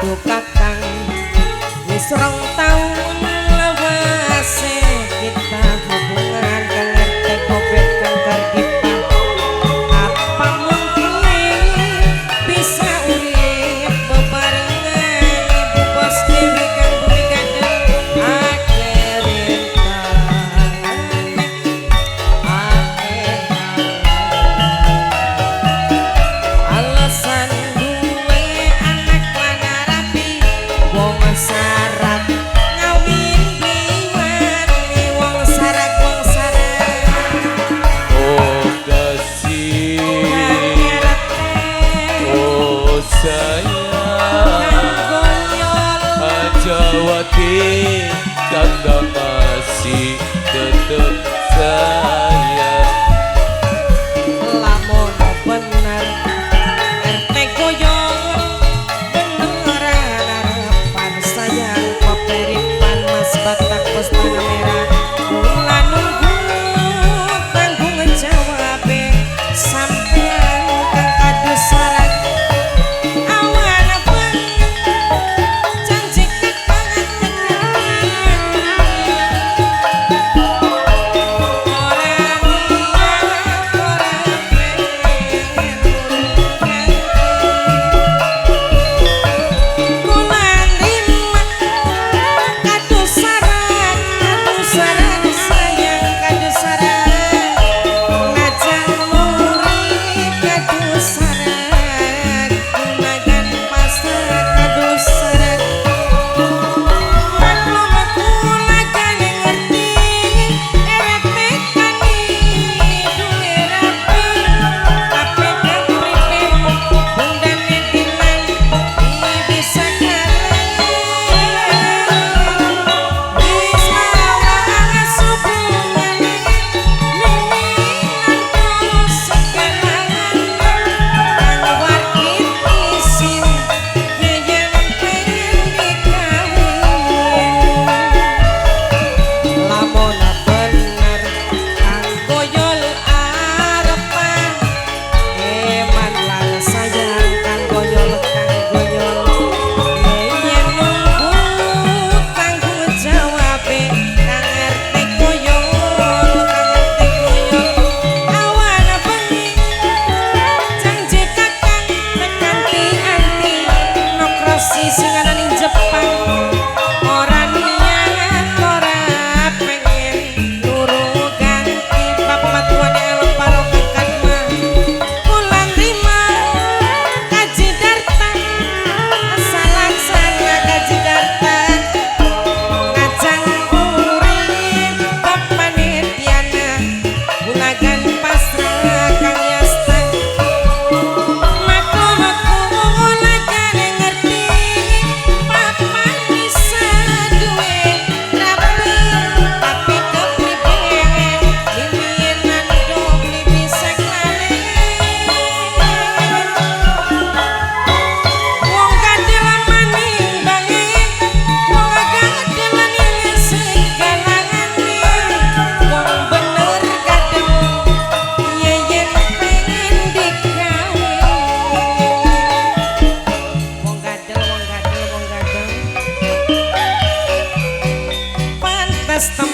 aduh kakang wis rong taun lewase kita hubungan kang ngerti kopet kang kardipa apa mungkin bisa urip bebarengan ibu bos dewi kang bumi gadeng akhirin alasan duwe anak mana rapi wong sarat ngawin biwan wong sarat oh kasih oh sayang Ajawati kakak masih tetap sayang lamun bener RT goyong beneran harapan sayang koperipan mas batak pos tanah merah mula nunggu tanggung jawab sampean kang kadus sarat awan banget janji banget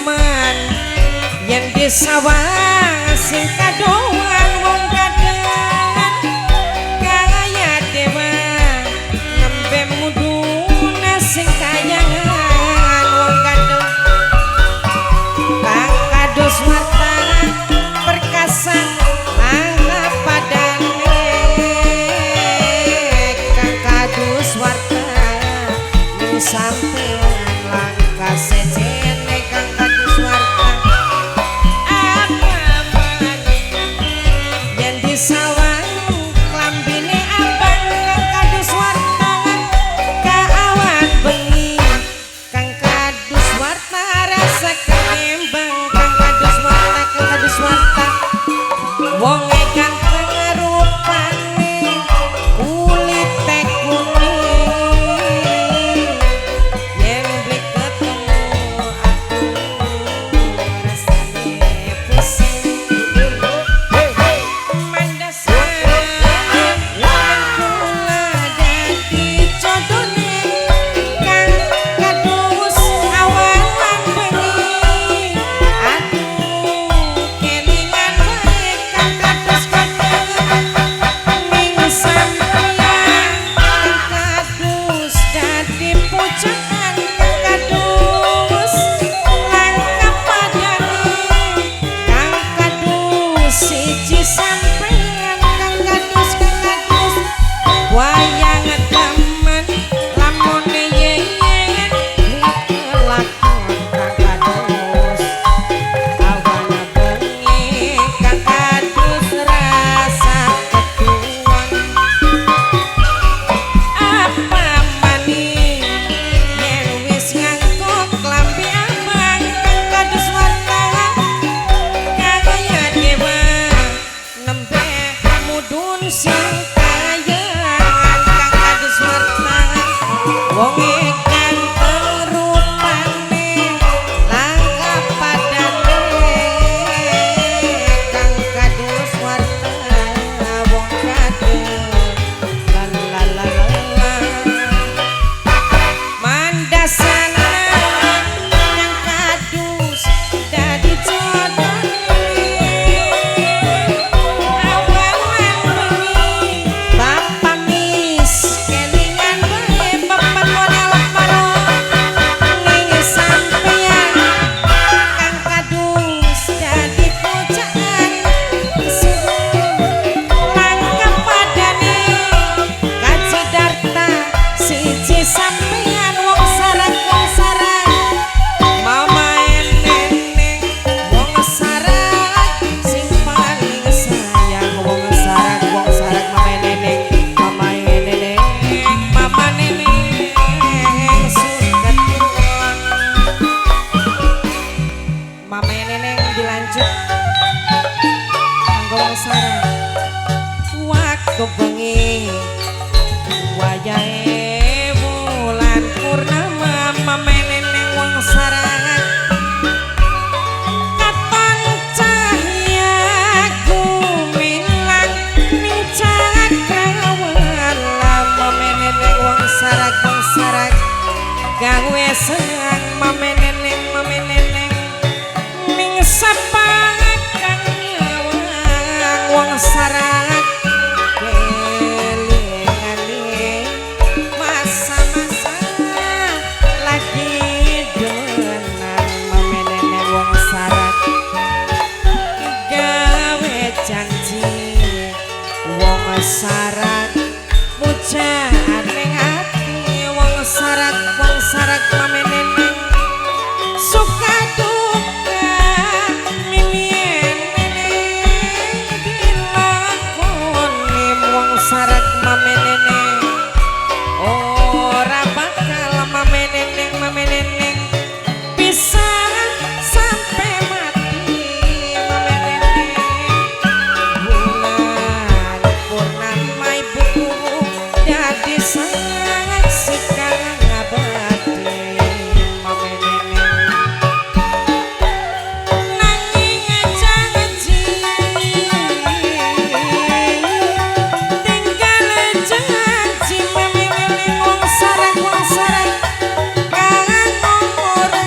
teman yang di sawah sing kadoan wong kadan kaya dewa nembe mudune sing kayangan wong kadung kang kados mata perkasa ana padane kang kados warta sampean langkah sejene kang kados warta sawang klambine abang kang kadus warta kaawan bengi kang kadus warta rasa kembang kang kadus warta wong kang pengerupane kulit kuning wong ingkang rupane langkah padane kang kadus warta wong kadel la la la la mandasana yang kadus dadi sampeyan wong sarang mama eneng wong sarang sing paling sayang wong sarang mama eneng mama neneng suket mama neneng dilanjut kanggo wong sarang waktu bengi wayahe purnama mameneneng wong sarang katon cahya gumilang ning cakrawan mameneneng wong sarang gawe senang mameneneng ning sapang kang nyawang wong sarang sarak bocah ning ati wong sarak mameneneng suka duka mimienene dilakoni wong sarak mameneneng ora bakal mameneneng bisa sampai mati mameneneng dadi sangat sekang abadi mameneneng nanging janji tinggal janji mameneneng wong sarang kang ora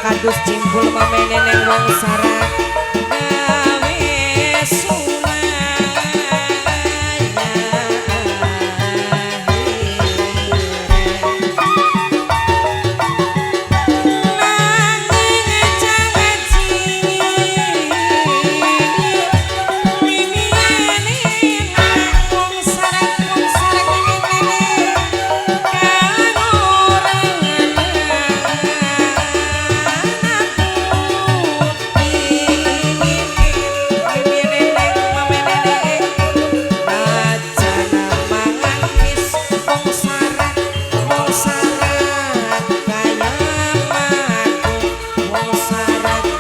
kadus cimpul mameneneng wong sarang gawe sarat